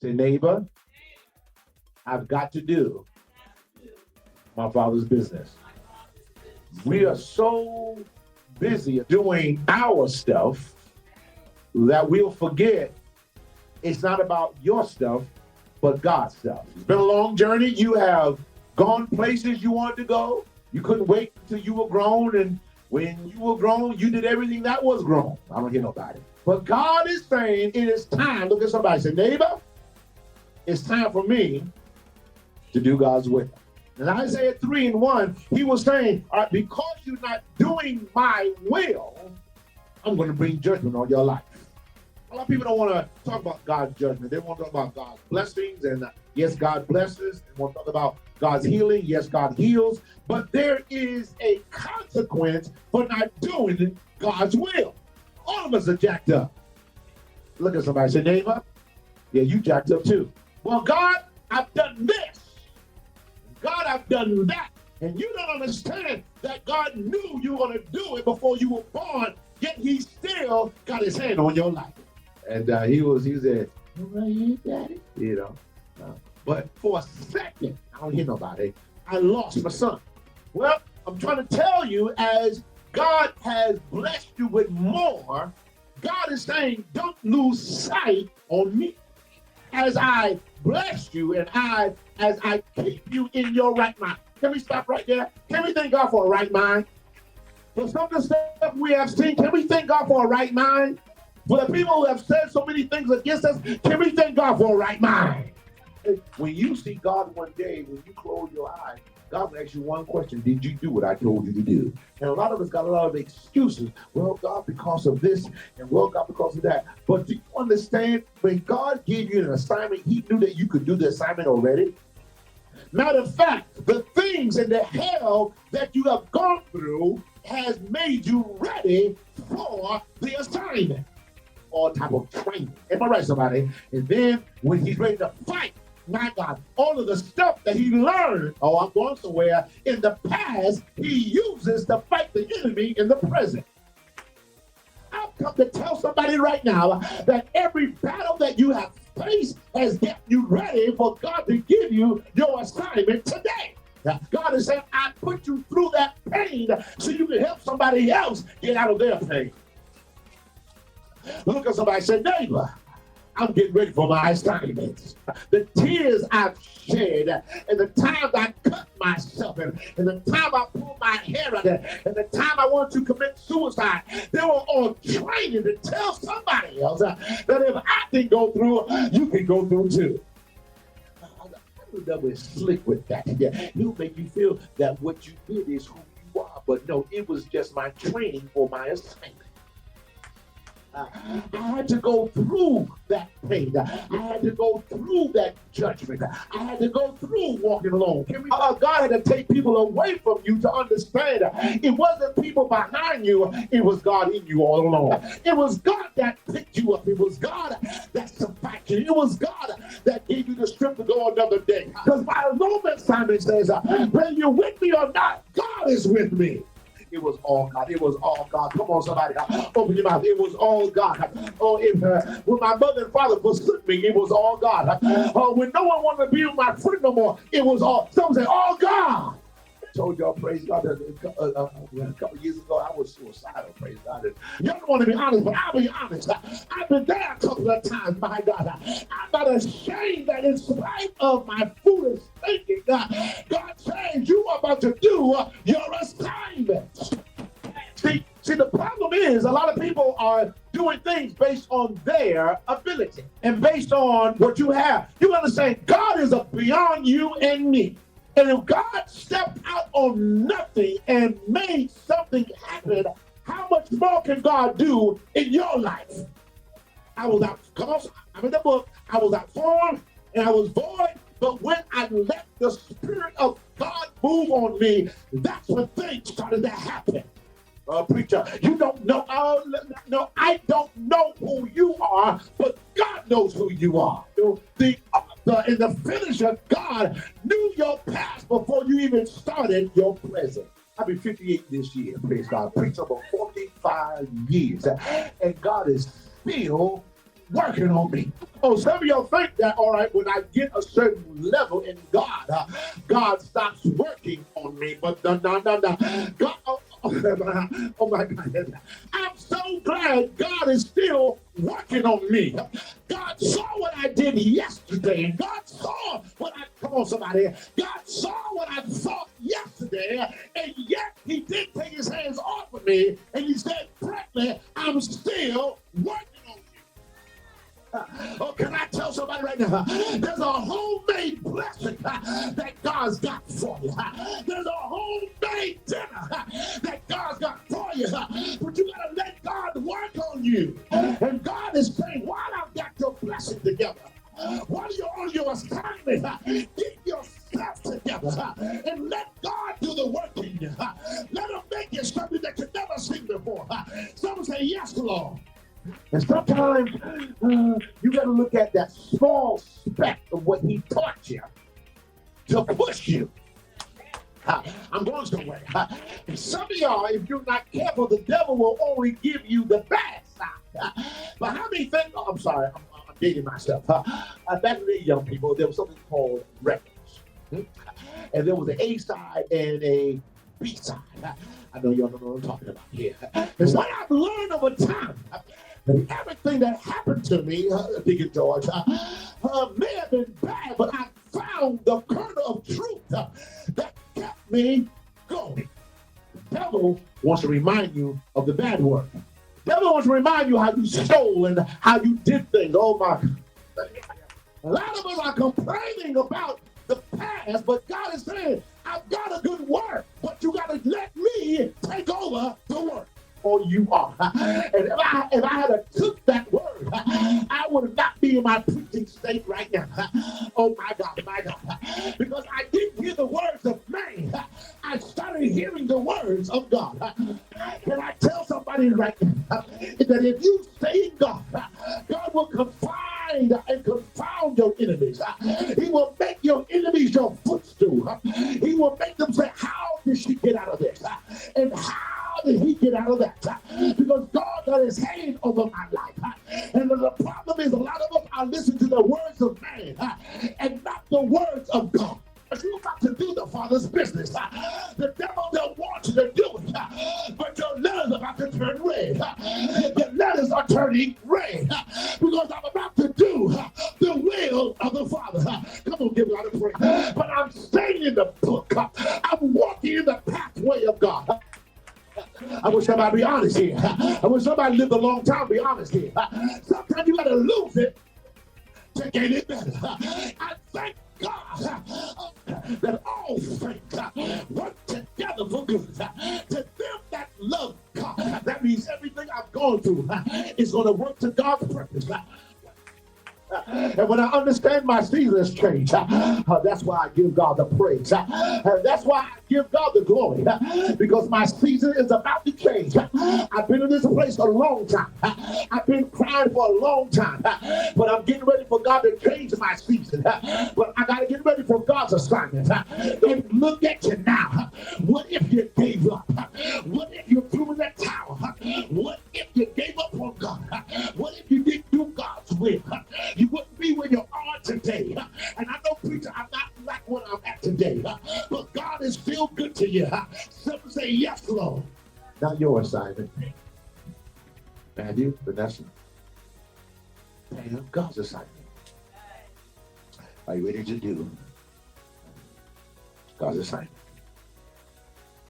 Say, neighbor, I've got to do my Father's business. We are so busy doing our stuff that we'll forget it's not about your stuff, but God's stuff. It's been a long journey. You have gone places you wanted to go. You couldn't wait until you were grown, and when you were grown, you did everything that was grown. I don't hear nobody. But God is saying it is time. Look at somebody, say, neighbor, it's time for me to do God's will. In Isaiah 3:1, he was saying, all right, because you're not doing my will, I'm going to bring judgment on your life. A lot of people don't want to talk about God's judgment. They want to talk about God's blessings, and yes, God blesses. They want to talk about God's healing. Yes, God heals. But there is a consequence for not doing God's will. All of us are jacked up. Look at somebody, say, neighbor, yeah, you jacked up too. Well, God, I've done this. God, I've done that. And you don't understand that God knew you were going to do it before you were born, yet he still got his hand on your life. And he said, daddy, you know. But for a second, I don't hear nobody, I lost my son. Well, I'm trying to tell you, as God has blessed you with more, God is saying, don't lose sight on me. As I bless you and as I keep you in your right mind. Can we stop right there? Can we thank God for a right mind? For some of the stuff we have seen, can we thank God for a right mind? For the people who have said so many things against us, can we thank God for a right mind? When you see God one day, when you close your eyes, God will ask you one question: did you do what I told you to do? And a lot of us got a lot of excuses. Well, God, because of this, and well, God, because of that. But do you understand, when God gave you an assignment, he knew that you could do the assignment already? Matter of fact, the things and the hell that you have gone through has made you ready for the assignment. All type of training. Am I right, somebody? And then when he's ready to fight, my God, all of the stuff that he learned, oh, I'm going somewhere, in the past, he uses to fight the enemy in the present. I've come to tell somebody right now that every battle that you have faced has get you ready for God to give you your assignment today. God is saying, I put you through that pain so you can help somebody else get out of their pain. Look at somebody and say, neighbor, I'm getting ready for my assignments. The tears I've shed, and the times I cut myself, and the time I pulled my hair out, and the time I wanted to commit suicide, they were all training to tell somebody else that if I can go through, you can go through too. The devil is slick with that. Yeah, he'll make you feel that what you did is who you are. But no, it was just my training for my assignment. I had to go through that pain. I had to go through that judgment. I had to go through walking alone. God had to take people away from you to understand it wasn't people behind you, it was God in you all along. It was God that picked you up. It was God that supplied you. It was God that gave you the strength to go another day. Because my Roman Simon says, whether you're with me or not, God is with me. It was all God. It was all God. Come on, somebody. Open your mouth. It was all God. Oh, when my mother and father forsook me, it was all God. When no one wanted to be with my friend no more, it was all. Someone say, all God. I told y'all, praise God, that a couple years ago, I was suicidal, praise God. And y'all don't want to be honest, but I'll be honest. I've been there a couple of times, my God. I'm not ashamed that in spite of my foolish thinking, God says you are about to do your assignment. See, the problem is a lot of people are doing things based on their ability and based on what you have. You understand, God is beyond you and me. And if God stepped out on nothing and made something happen, how much more can God do in your life? I was out, come on, I'm in the book, I was out formed and I was void, but when I let the Spirit of God move on me, that's when things started to happen. Preacher, you don't know, no, I don't know who you are, but God knows who you are. The author and the finisher, God, knew your past before you even started your present. I'll be 58 this year, praise God. Preached over 45 years, and God is still working on me. Oh, some of y'all think that, all right, when I get a certain level in God, God stops working on me. But no. God, oh my God. I'm so glad God is still working on me. God saw what I did yesterday, and God saw what I, come on somebody, God saw what I thought yesterday, and yet he did take his hands off of me, and he said, Bradley, I'm still working on you. Oh, can I tell somebody right now? There's a homemade blessing that God's got for you. There's a homemade dinner that God's got for you. But you got to let God work on you. And God is saying, while I've got your blessing together, while you're on your assignment, get yourself together and let God do the work in you. Let him make you something that you've never seen before. Someone say, yes, Lord. And sometimes you got to look at that small speck of what he taught you to push you. I'm going somewhere. And some of y'all, if you're not careful, the devil will only give you the bad side. But how many think, oh, I'm sorry, I'm dating myself. Back in the young people, there was something called records. And there was an A side and a B side. I know y'all don't know what I'm talking about here. And what I've learned over time, everything that happened to me, Deacon George, may have been bad, but I found the kernel of truth that kept me going. The devil wants to remind you of the bad work. The devil wants to remind you how you stole and how you did things. Oh my. A lot of us are complaining about the past, but God is saying, I've got a good work, but you got to let me take over the work. Or you are. And if I had took that word, I would not be in my preaching state right now. Oh my God. Because I didn't hear the words of man. I started hearing the words of God. Can I tell somebody right now that if you stay in God, God will confine and confound your enemies. He will make your enemies your footstool. He will make them say, how did she get out of this? And how did he get out of that? Because God got his hand over my life. And the problem is a lot of us are listening to the words of man and not the words of God. If you're about to do the Father's business, the devil don't want you to do it, but your letters are about to turn red. The letters are turning red because I'm about to do the will of the Father. Come on, give God a praise. But I'm staying in the book. I'm walking in the pathway of God. I wish somebody be honest here. I wish somebody lived a long time be honest here. Sometimes you got to lose it to gain it better. I thank God that all things work together for good to them that love God. That means everything I've gone through is going to work to God's purpose. And when I understand my season has changed, that's why I give God the praise. That's why I give God the glory, because my season is about to change. I've been in this place a long time. I've been crying for a long time, but I'm getting ready for God to change my season. But I got to get ready for God's assignment. And look at you now. What if you gave up? What if you threw in the towel? What if you gave up on God? What if you didn't do God's will? You wouldn't be where you are today. And I know, preacher, I'm not like what I'm at today. But God is still good to you. Someone say, yes, Lord. Not your assignment. Matthew, Vanessa, Pam, God's assignment. Are you ready to do God's assignment?